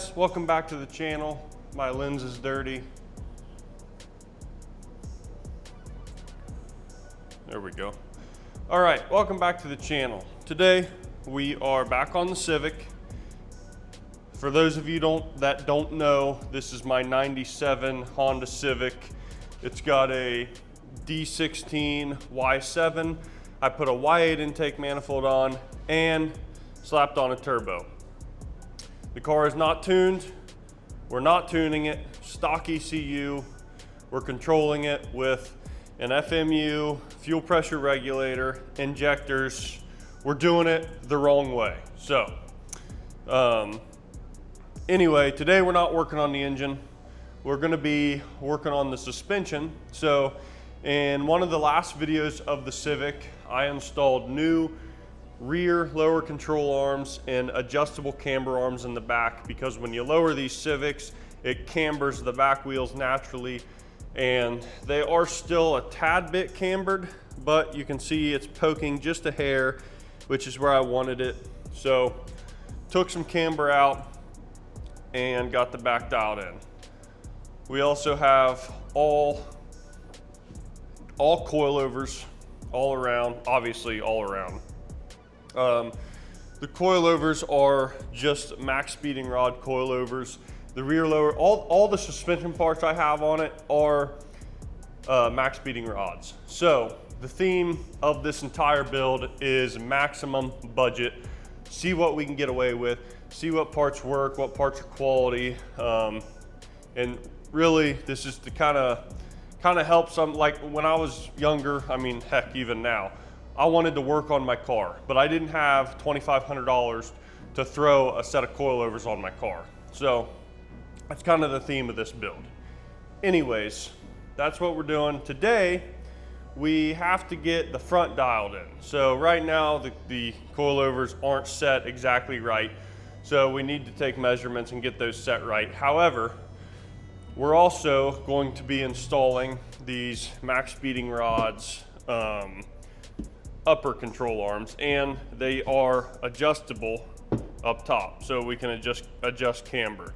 guys, welcome back to the channel. My lens is dirty. There we go. All right, welcome back to the channel. Today we are back on the Civic. For those of you that don't know, this is my 97 Honda Civic. It's got a D16 Y7. I put a Y8 intake manifold on and slapped on a turbo. The car is not tuned. We're not tuning it. Stock ECU. We're controlling it with an FMU, fuel pressure regulator, injectors. We're doing it the wrong way. So, anyway, today we're not working on the engine. We're gonna be working on the suspension. So, in one of the last videos of the Civic, I installed new rear lower control arms and adjustable camber arms in the back, because when you lower these Civics, it cambers the back wheels naturally, and they are still a tad bit cambered, but you can see it's poking just a hair, which is where I wanted it. So took some camber out and got the back dialed in. We also have all coilovers all around, obviously all around. The coilovers are just max speeding rod coilovers. The rear lower, all the suspension parts I have on it are max speeding rods. So the theme of this entire build is maximum budget. See what we can get away with, see what parts work, what parts are quality. And really this is to kind of help some, like when I was younger, I mean, heck, even now, I wanted to work on my car, but I didn't have $2,500 to throw a set of coilovers on my car. So that's kind of the theme of this build. Anyways, that's what we're doing. Today, we have to get the front dialed in. So right now, the coilovers aren't set exactly right. So we need to take measurements and get those set right. However, we're also going to be installing these max speeding rods, upper control arms, and they are adjustable up top, so we can adjust camber.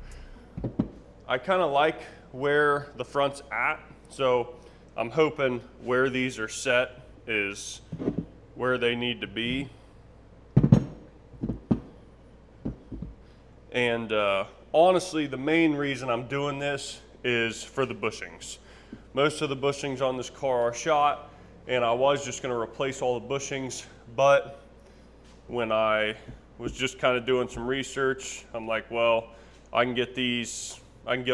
I kind of like where the front's at, so I'm hoping where these are set is where they need to be. And honestly, the main reason I'm doing this is for the bushings. Most of the bushings on this car are shot, and I was just gonna replace all the bushings, but when I was just kind of doing some research, I'm like, well, I can get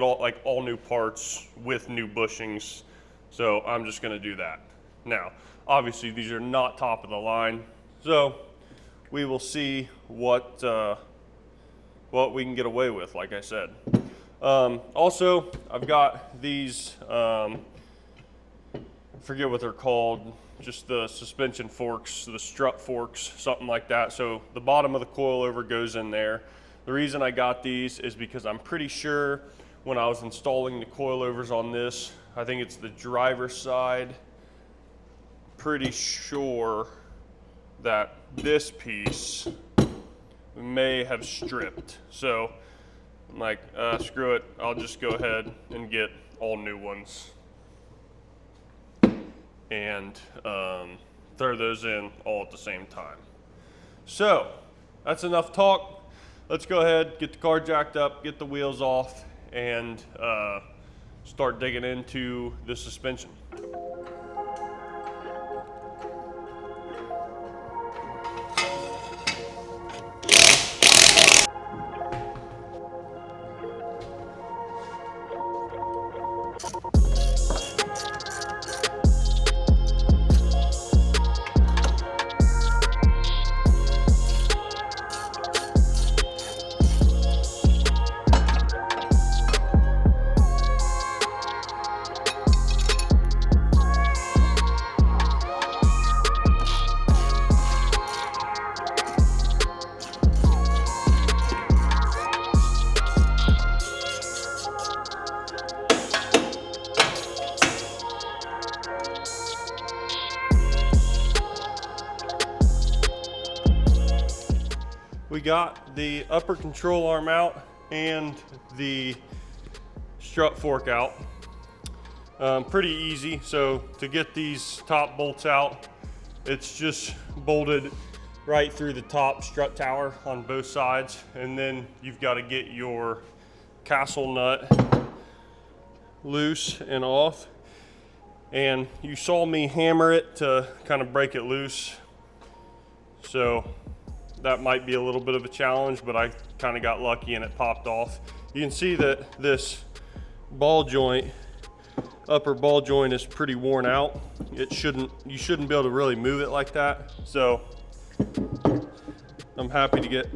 all new parts with new bushings, so I'm just gonna do that. Now, obviously these are not top of the line, so we will see what we can get away with, like I said. Also, I've got these, forget what they're called, just the suspension forks, the strut forks, something like that. So the bottom of the coilover goes in there. The reason I got these is because I'm pretty sure when I was installing the coilovers on this, I think it's the driver's side, pretty sure that this piece may have stripped. So I'm like, screw it, I'll just go ahead and get all new ones and throw those in all at the same time. So that's enough talk. Let's go ahead, get the car jacked up, get the wheels off, and start digging into the suspension. We got the upper control arm out. and the strut fork out. Pretty easy. So to get these top bolts out, it's just bolted right through the top strut tower on both sides, and then you've got to get your castle nut loose and off. And you saw me hammer it to kind of break it loose, so that might be a little bit of a challenge, but I kind of got lucky and it popped off. You can see that this ball joint, upper ball joint, is pretty worn out. You shouldn't be able to really move it like that. So I'm happy to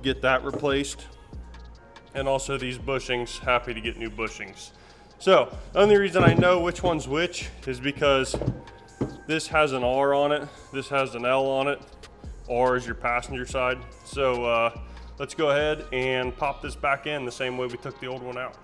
get that replaced. And also these bushings, happy to get new bushings. So the only reason I know which one's which is because this has an R on it, this has an L on it. R is your passenger side. So let's go ahead and pop this back in the same way we took the old one out.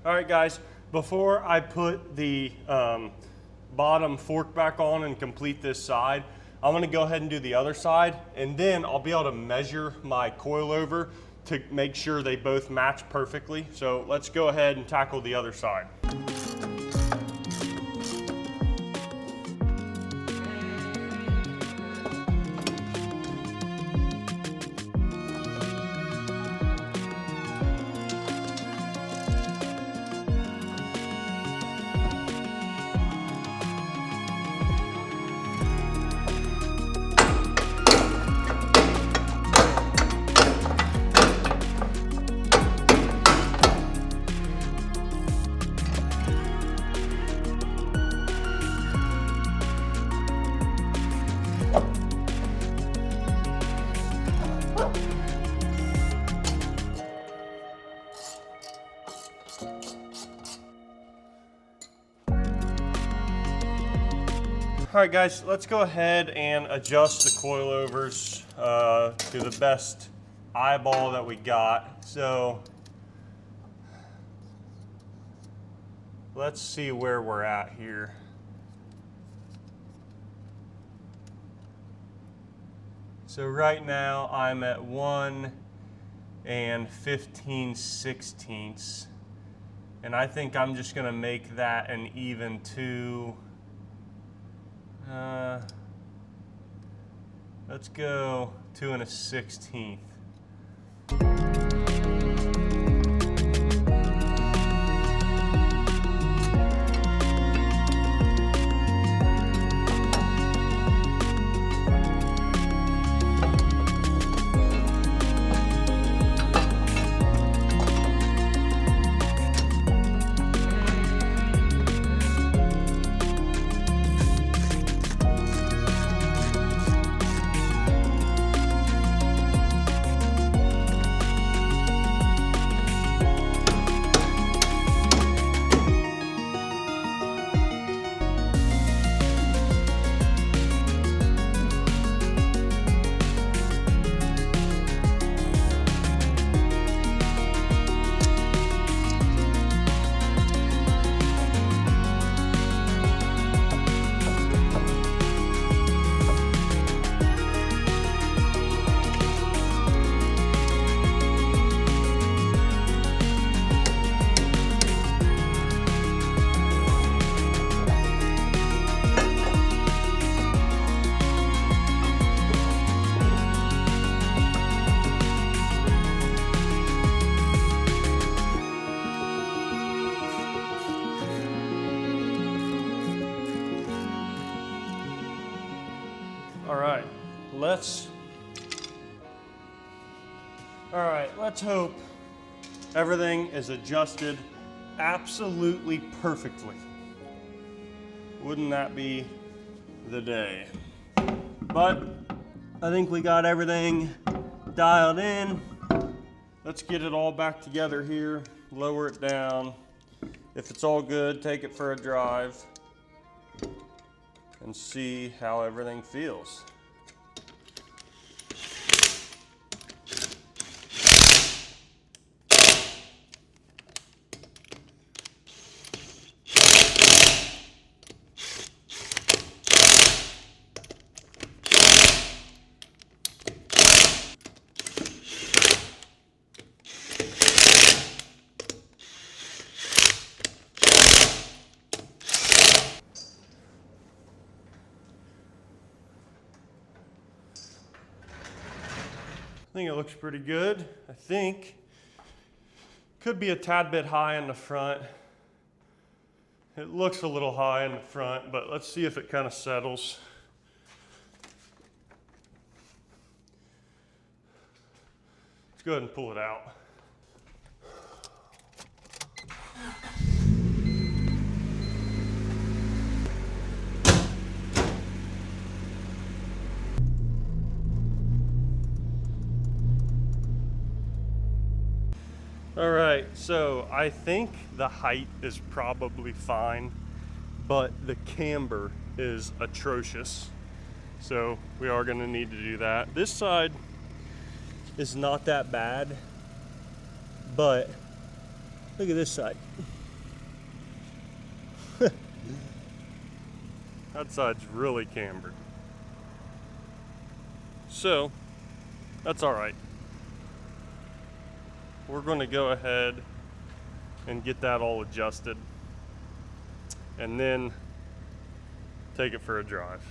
All right, guys, before I put the bottom fork back on and complete this side, I'm gonna go ahead and do the other side, and then I'll be able to measure my coilover to make sure they both match perfectly. So let's go ahead and tackle the other side. All right, guys, let's go ahead and adjust the coilovers to the best eyeball that we got. So let's see where we're at here. So right now I'm at 1 15/16, and I think I'm just gonna make that an even 2. Let's go 2 1/16. Let's hope everything is adjusted absolutely perfectly. Wouldn't that be the day? But I think we got everything dialed in. Let's get it all back together here, lower it down. If it's all good, take it for a drive and see how everything feels. I think it looks pretty good. I think could be a tad bit high in the front. It looks a little high in the front, but let's see if it kind of settles. Let's go ahead and pull it out. All right, so I think the height is probably fine, but the camber is atrocious. So we are gonna need to do that. This side is not that bad, but look at this side. That side's really cambered. So that's all right. We're going to go ahead and get that all adjusted and then take it for a drive.